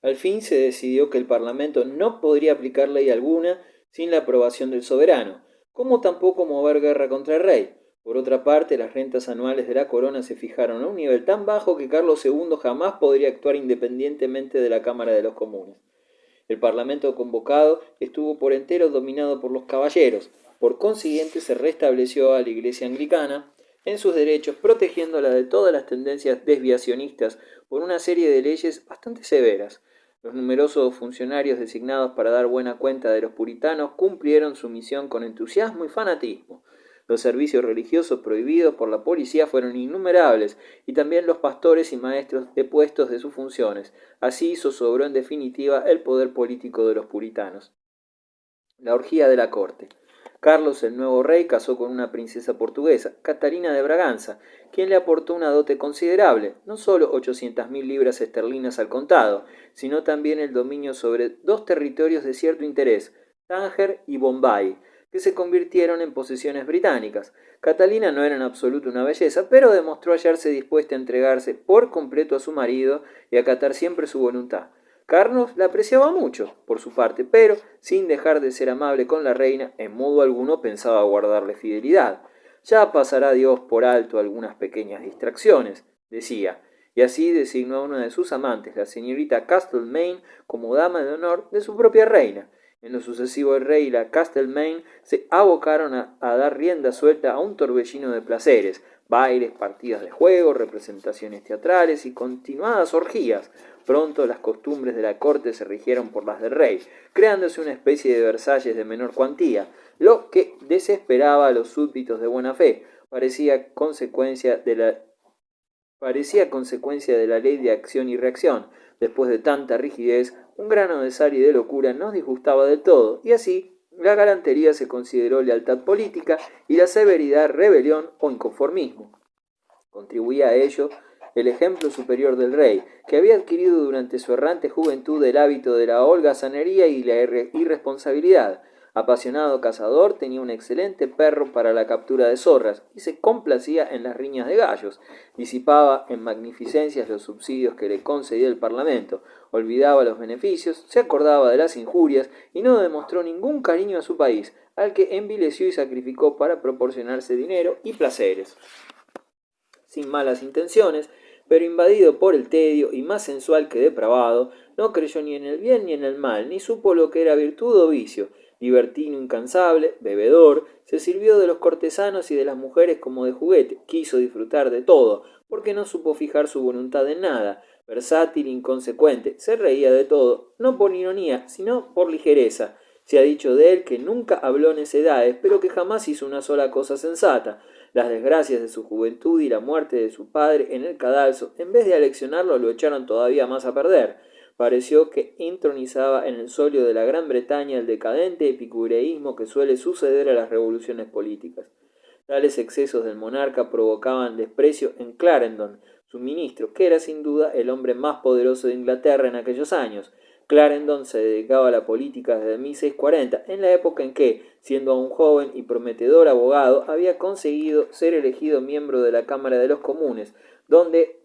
Al fin se decidió que el Parlamento no podría aplicar ley alguna sin la aprobación del soberano, como tampoco mover guerra contra el rey. Por otra parte, las rentas anuales de la corona se fijaron a un nivel tan bajo que Carlos II jamás podría actuar independientemente de la Cámara de los Comunes. El Parlamento convocado estuvo por entero dominado por los caballeros. Por consiguiente, se restableció a la Iglesia anglicana en sus derechos, protegiéndola de todas las tendencias desviacionistas por una serie de leyes bastante severas. Los numerosos funcionarios designados para dar buena cuenta de los puritanos cumplieron su misión con entusiasmo y fanatismo. Los servicios religiosos prohibidos por la policía fueron innumerables, y también los pastores y maestros depuestos de sus funciones. Así zozobró en definitiva el poder político de los puritanos. La orgía de la corte. Carlos, el nuevo rey, casó con una princesa portuguesa, Catalina de Braganza, quien le aportó una dote considerable, no solo 800.000 libras esterlinas al contado, sino también el dominio sobre dos territorios de cierto interés, Tánger y Bombay, que se convirtieron en posesiones británicas. Catalina no era en absoluto una belleza, pero demostró hallarse dispuesta a entregarse por completo a su marido y acatar siempre su voluntad. Carlos la apreciaba mucho, por su parte, pero, sin dejar de ser amable con la reina, en modo alguno pensaba guardarle fidelidad. Ya pasará Dios por alto algunas pequeñas distracciones, decía, y así designó a una de sus amantes, la señorita Castlemaine, como dama de honor de su propia reina. En lo sucesivo el rey y la Castlemaine se abocaron a dar rienda suelta a un torbellino de placeres, bailes, partidas de juego, representaciones teatrales y continuadas orgías. Pronto las costumbres de la corte se rigieron por las del rey, creándose una especie de Versalles de menor cuantía, lo que desesperaba a los súbditos de buena fe. Parecía consecuencia de la ley de acción y reacción. Después de tanta rigidez, un grano de sal y de locura nos disgustaba del todo, y así la galantería se consideró lealtad política y la severidad rebelión o inconformismo. Contribuía a ello el ejemplo superior del rey, que había adquirido durante su errante juventud el hábito de la holgazanería y la irresponsabilidad. Apasionado cazador, tenía un excelente perro para la captura de zorras y se complacía en las riñas de gallos. Disipaba en magnificencias los subsidios que le concedía el Parlamento, olvidaba los beneficios, se acordaba de las injurias y no demostró ningún cariño a su país, al que envileció y sacrificó para proporcionarse dinero y placeres. Sin malas intenciones, pero invadido por el tedio y más sensual que depravado, no creyó ni en el bien ni en el mal, ni supo lo que era virtud o vicio. Libertino incansable, bebedor, se sirvió de los cortesanos y de las mujeres como de juguete, quiso disfrutar de todo, porque no supo fijar su voluntad en nada, versátil, inconsecuente, se reía de todo, no por ironía, sino por ligereza. Se ha dicho de él que nunca habló necedades, pero que jamás hizo una sola cosa sensata. Las desgracias de su juventud y la muerte de su padre en el cadalso, en vez de aleccionarlo, lo echaron todavía más a perder. Pareció que intronizaba en el solio de la Gran Bretaña el decadente epicureísmo que suele suceder a las revoluciones políticas. Tales excesos del monarca provocaban desprecio en Clarendon, su ministro, que era sin duda el hombre más poderoso de Inglaterra en aquellos años. Clarendon se dedicaba a la política desde 1640, en la época en que, siendo aún joven y prometedor abogado, había conseguido ser elegido miembro de la Cámara de los Comunes, donde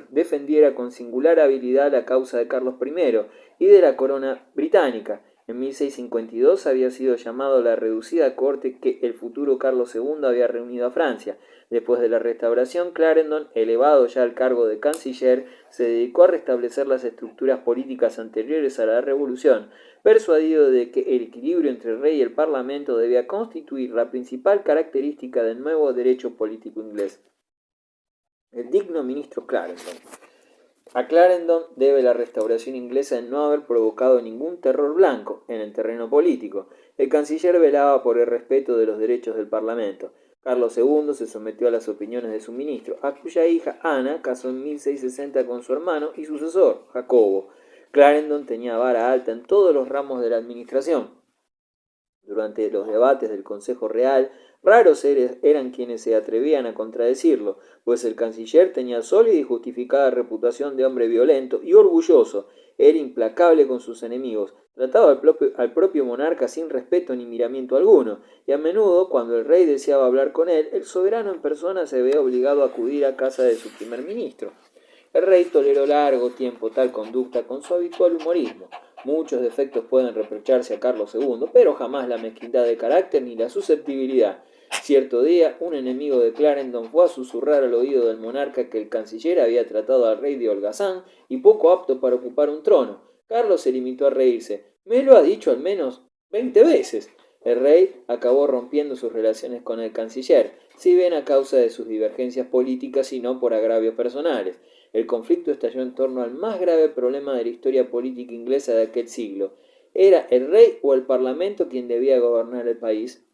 defendiera con singular habilidad la causa de Carlos I y de la corona británica. En 1652 había sido llamado a la reducida corte que el futuro Carlos II había reunido a Francia. Después de la restauración, Clarendon, elevado ya al cargo de canciller, se dedicó a restablecer las estructuras políticas anteriores a la Revolución, persuadido de que el equilibrio entre el rey y el parlamento debía constituir la principal característica del nuevo derecho político inglés. El digno ministro Clarendon. A Clarendon debe la restauración inglesa en no haber provocado ningún terror blanco en el terreno político. El canciller velaba por el respeto de los derechos del Parlamento. Carlos II se sometió a las opiniones de su ministro, a cuya hija Ana casó en 1660 con su hermano y sucesor, Jacobo. Clarendon tenía vara alta en todos los ramos de la administración. Durante los debates del Consejo Real, raros eran quienes se atrevían a contradecirlo, pues el canciller tenía sólida y justificada reputación de hombre violento y orgulloso, era implacable con sus enemigos, trataba al propio monarca sin respeto ni miramiento alguno, y a menudo, cuando el rey deseaba hablar con él, el soberano en persona se veía obligado a acudir a casa de su primer ministro. El rey toleró largo tiempo tal conducta con su habitual humorismo. Muchos defectos pueden reprocharse a Carlos II, pero jamás la mezquindad de carácter ni la susceptibilidad. Cierto día, un enemigo de Clarendon fue a susurrar al oído del monarca que el canciller había tratado al rey de holgazán y poco apto para ocupar un trono. Carlos se limitó a reírse. Me lo ha dicho al menos 20 veces. El rey acabó rompiendo sus relaciones con el canciller, si bien a causa de sus divergencias políticas y no por agravios personales. El conflicto estalló en torno al más grave problema de la historia política inglesa de aquel siglo. ¿Era el rey o el parlamento quien debía gobernar el país?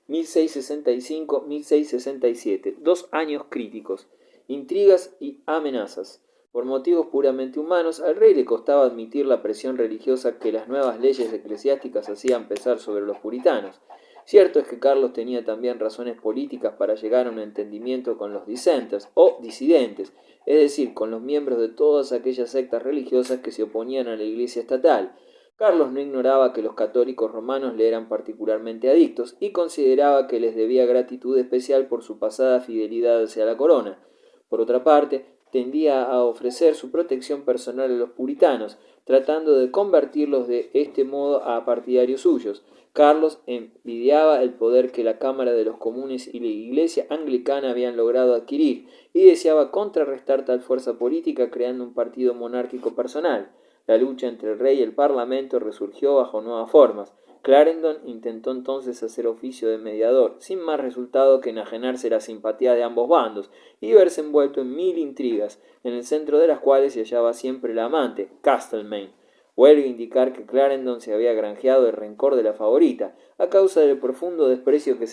1665-1667, 2 años críticos, intrigas y amenazas. Por motivos puramente humanos, al rey le costaba admitir la presión religiosa que las nuevas leyes eclesiásticas hacían pesar sobre los puritanos. Cierto es que Carlos tenía también razones políticas para llegar a un entendimiento con los dissenters o disidentes, es decir, con los miembros de todas aquellas sectas religiosas que se oponían a la Iglesia estatal. Carlos no ignoraba que los católicos romanos le eran particularmente adictos y consideraba que les debía gratitud especial por su pasada fidelidad hacia la corona. Por otra parte, tendía a ofrecer su protección personal a los puritanos, tratando de convertirlos de este modo a partidarios suyos. Carlos envidiaba el poder que la Cámara de los Comunes y la Iglesia anglicana habían logrado adquirir y deseaba contrarrestar tal fuerza política creando un partido monárquico personal. La lucha entre el rey y el parlamento resurgió bajo nuevas formas. Clarendon intentó entonces hacer oficio de mediador, sin más resultado que enajenarse la simpatía de ambos bandos y verse envuelto en 1000 intrigas, en el centro de las cuales se hallaba siempre la amante, Castlemaine. Huelga indicar que Clarendon se había granjeado el rencor de la favorita, a causa del profundo desprecio que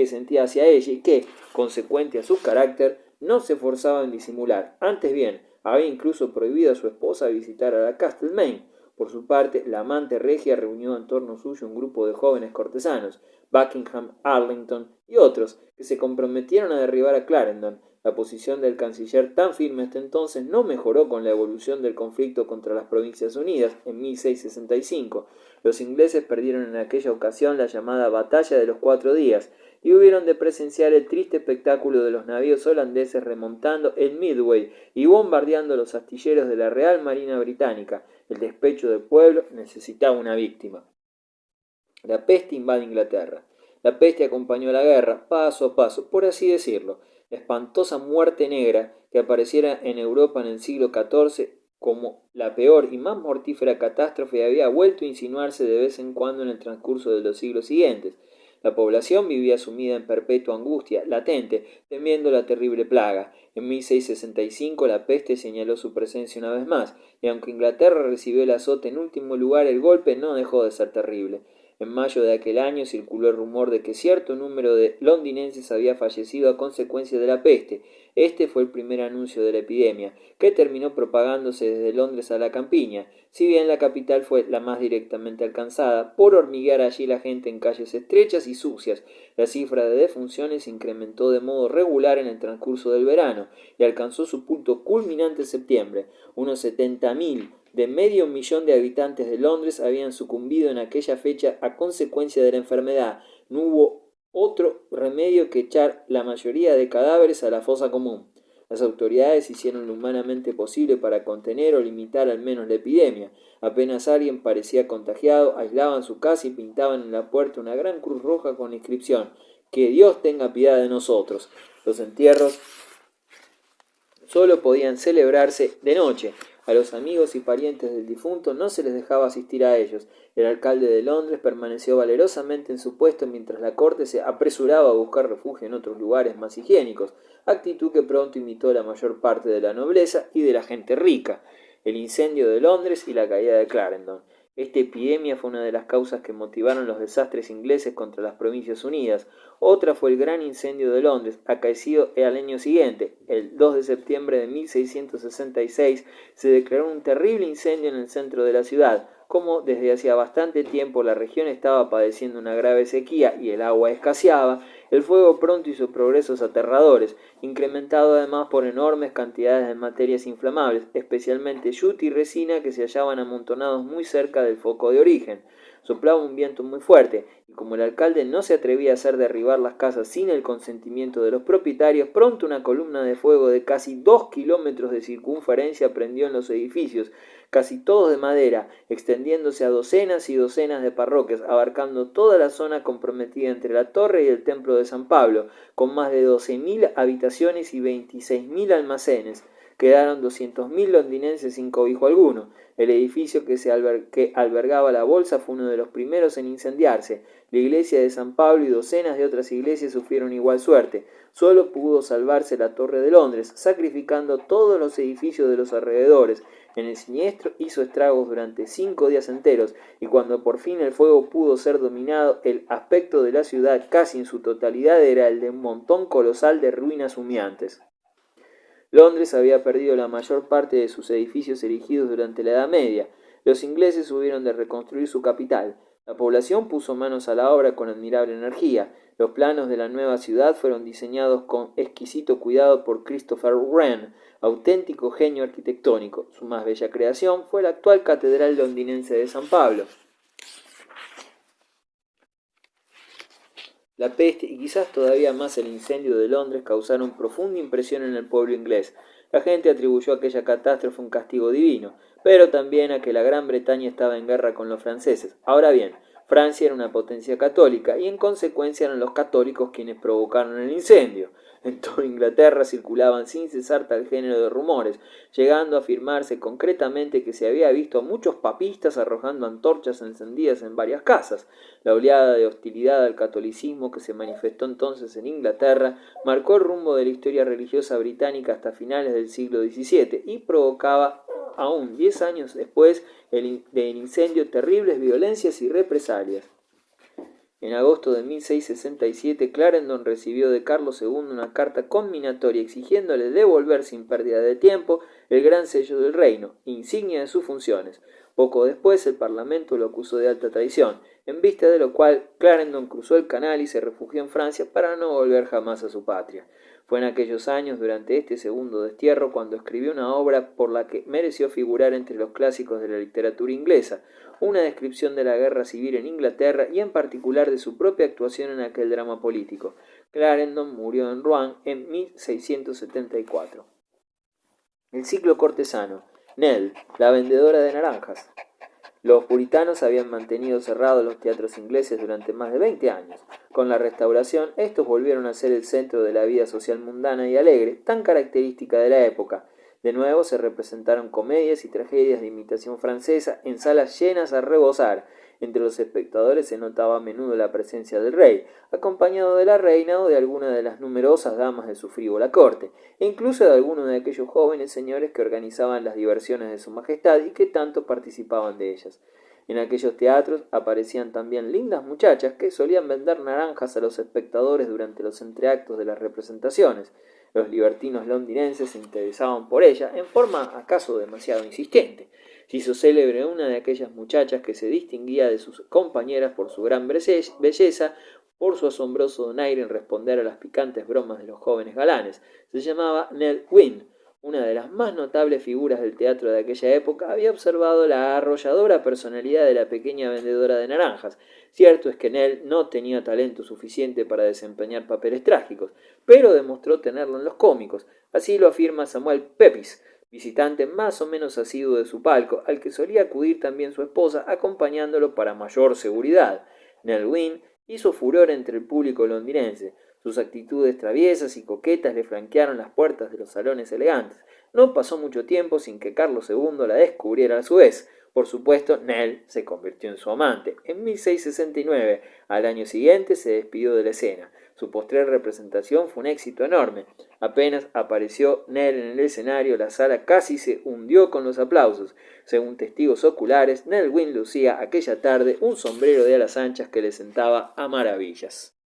sentía hacia ella y que, consecuente a su carácter, no se esforzaba en disimular. Antes bien, había incluso prohibido a su esposa visitar a la Castlemaine. Por su parte, la amante regia reunió en torno suyo un grupo de jóvenes cortesanos, Buckingham, Arlington y otros, que se comprometieron a derribar a Clarendon. La posición del canciller, tan firme hasta entonces, no mejoró con la evolución del conflicto contra las Provincias Unidas en 1665. Los ingleses perdieron en aquella ocasión la llamada Batalla de los 4 días y hubieron de presenciar el triste espectáculo de los navíos holandeses remontando el Midway y bombardeando los astilleros de la Real Marina Británica. El despecho del pueblo necesitaba una víctima. La peste invade Inglaterra. La peste acompañó a la guerra, paso a paso, por así decirlo. La espantosa muerte negra que apareciera en Europa en el siglo XIV como la peor y más mortífera catástrofe había vuelto a insinuarse de vez en cuando en el transcurso de los siglos siguientes. La población vivía sumida en perpetua angustia, latente, temiendo la terrible plaga. En 1665 la peste señaló su presencia una vez más, y aunque Inglaterra recibió el azote en último lugar, el golpe no dejó de ser terrible. En mayo de aquel año circuló el rumor de que cierto número de londinenses había fallecido a consecuencia de la peste. Este fue el primer anuncio de la epidemia, que terminó propagándose desde Londres a la campiña, si bien la capital fue la más directamente alcanzada, por hormiguear allí la gente en calles estrechas y sucias. La cifra de defunciones se incrementó de modo regular en el transcurso del verano y alcanzó su punto culminante en septiembre, unos 70.000 de medio millón de habitantes de Londres habían sucumbido en aquella fecha a consecuencia de la enfermedad. No hubo otro remedio que echar la mayoría de cadáveres a la fosa común. Las autoridades hicieron lo humanamente posible para contener o limitar al menos la epidemia. Apenas alguien parecía contagiado, aislaban su casa y pintaban en la puerta una gran cruz roja con la inscripción: «Que Dios tenga piedad de nosotros». Los entierros solo podían celebrarse de noche. A los amigos y parientes del difunto no se les dejaba asistir a ellos. El alcalde de Londres permaneció valerosamente en su puesto mientras la corte se apresuraba a buscar refugio en otros lugares más higiénicos, actitud que pronto imitó la mayor parte de la nobleza y de la gente rica. El incendio de Londres y la caída de Clarendon. Esta epidemia fue una de las causas que motivaron los desastres ingleses contra las Provincias Unidas. Otra fue el gran incendio de Londres, acaecido al año siguiente. El 2 de septiembre de 1666 se declaró un terrible incendio en el centro de la ciudad. Como desde hacía bastante tiempo la región estaba padeciendo una grave sequía y el agua escaseaba, el fuego pronto hizo progresos aterradores, incrementado además por enormes cantidades de materias inflamables, especialmente yute y resina que se hallaban amontonados muy cerca del foco de origen. Soplaba un viento muy fuerte, y como el alcalde no se atrevía a hacer derribar las casas sin el consentimiento de los propietarios, pronto una columna de fuego de casi 2 kilómetros de circunferencia prendió en los edificios, casi todos de madera, extendiéndose a docenas y docenas de parroquias, abarcando toda la zona comprometida entre la torre y el templo de San Pablo, con más de 12.000 habitaciones y 26.000 almacenes. Quedaron 200.000 londinenses sin cobijo alguno. El edificio que albergaba la bolsa fue uno de los primeros en incendiarse. La iglesia de San Pablo y docenas de otras iglesias sufrieron igual suerte. Solo pudo salvarse la Torre de Londres, sacrificando todos los edificios de los alrededores. En el siniestro hizo estragos durante 5 días enteros, y cuando por fin el fuego pudo ser dominado, el aspecto de la ciudad casi en su totalidad era el de un montón colosal de ruinas humeantes. Londres había perdido la mayor parte de sus edificios erigidos durante la Edad Media. Los ingleses hubieron de reconstruir su capital. La población puso manos a la obra con admirable energía. Los planos de la nueva ciudad fueron diseñados con exquisito cuidado por Christopher Wren, auténtico genio arquitectónico. Su más bella creación fue la actual catedral londinense de San Pablo. La peste y quizás todavía más el incendio de Londres causaron profunda impresión en el pueblo inglés. La gente atribuyó a aquella catástrofe un castigo divino, pero también a que la Gran Bretaña estaba en guerra con los franceses. Ahora bien, Francia era una potencia católica y en consecuencia eran los católicos quienes provocaron el incendio. En toda Inglaterra circulaban sin cesar tal género de rumores, llegando a afirmarse concretamente que se había visto a muchos papistas arrojando antorchas encendidas en varias casas. La oleada de hostilidad al catolicismo que se manifestó entonces en Inglaterra marcó el rumbo de la historia religiosa británica hasta finales del siglo XVII y provocaba, aún 10 años después del incendio, terribles violencias y represalias. En agosto de 1667, Clarendon recibió de Carlos II una carta conminatoria exigiéndole devolver sin pérdida de tiempo el gran sello del reino, insignia de sus funciones. Poco después, el Parlamento lo acusó de alta traición, en vista de lo cual Clarendon cruzó el canal y se refugió en Francia para no volver jamás a su patria. Fue en aquellos años, durante este segundo destierro, cuando escribió una obra por la que mereció figurar entre los clásicos de la literatura inglesa, una descripción de la guerra civil en Inglaterra y en particular de su propia actuación en aquel drama político. Clarendon murió en Rouen en 1674. El ciclo cortesano. Nell, la vendedora de naranjas. Los puritanos habían mantenido cerrados los teatros ingleses durante más de 20 años. Con la Restauración, estos volvieron a ser el centro de la vida social mundana y alegre, tan característica de la época. De nuevo se representaron comedias y tragedias de imitación francesa en salas llenas a rebosar. Entre los espectadores se notaba a menudo la presencia del rey, acompañado de la reina o de alguna de las numerosas damas de su frívola corte, e incluso de algunos de aquellos jóvenes señores que organizaban las diversiones de su majestad y que tanto participaban de ellas. En aquellos teatros aparecían también lindas muchachas que solían vender naranjas a los espectadores durante los entreactos de las representaciones. Los libertinos londinenses se interesaban por ella en forma acaso demasiado insistente. Se hizo célebre una de aquellas muchachas que se distinguía de sus compañeras por su gran belleza, por su asombroso donaire en responder a las picantes bromas de los jóvenes galanes. Se llamaba Nell Gwynn. Una de las más notables figuras del teatro de aquella época había observado la arrolladora personalidad de la pequeña vendedora de naranjas. Cierto es que Nell no tenía talento suficiente para desempeñar papeles trágicos, pero demostró tenerlo en los cómicos. Así lo afirma Samuel Pepys, visitante más o menos asiduo de su palco, al que solía acudir también su esposa, acompañándolo para mayor seguridad. Nell Gwynn hizo furor entre el público londinense. Sus actitudes traviesas y coquetas le franquearon las puertas de los salones elegantes. No pasó mucho tiempo sin que Carlos II la descubriera a su vez. Por supuesto, Nell se convirtió en su amante. En 1669, al año siguiente, se despidió de la escena. Su postrer representación fue un éxito enorme. Apenas apareció Nell en el escenario, la sala casi se hundió con los aplausos. Según testigos oculares, Nell Gwynn lucía aquella tarde un sombrero de alas anchas que le sentaba a maravillas.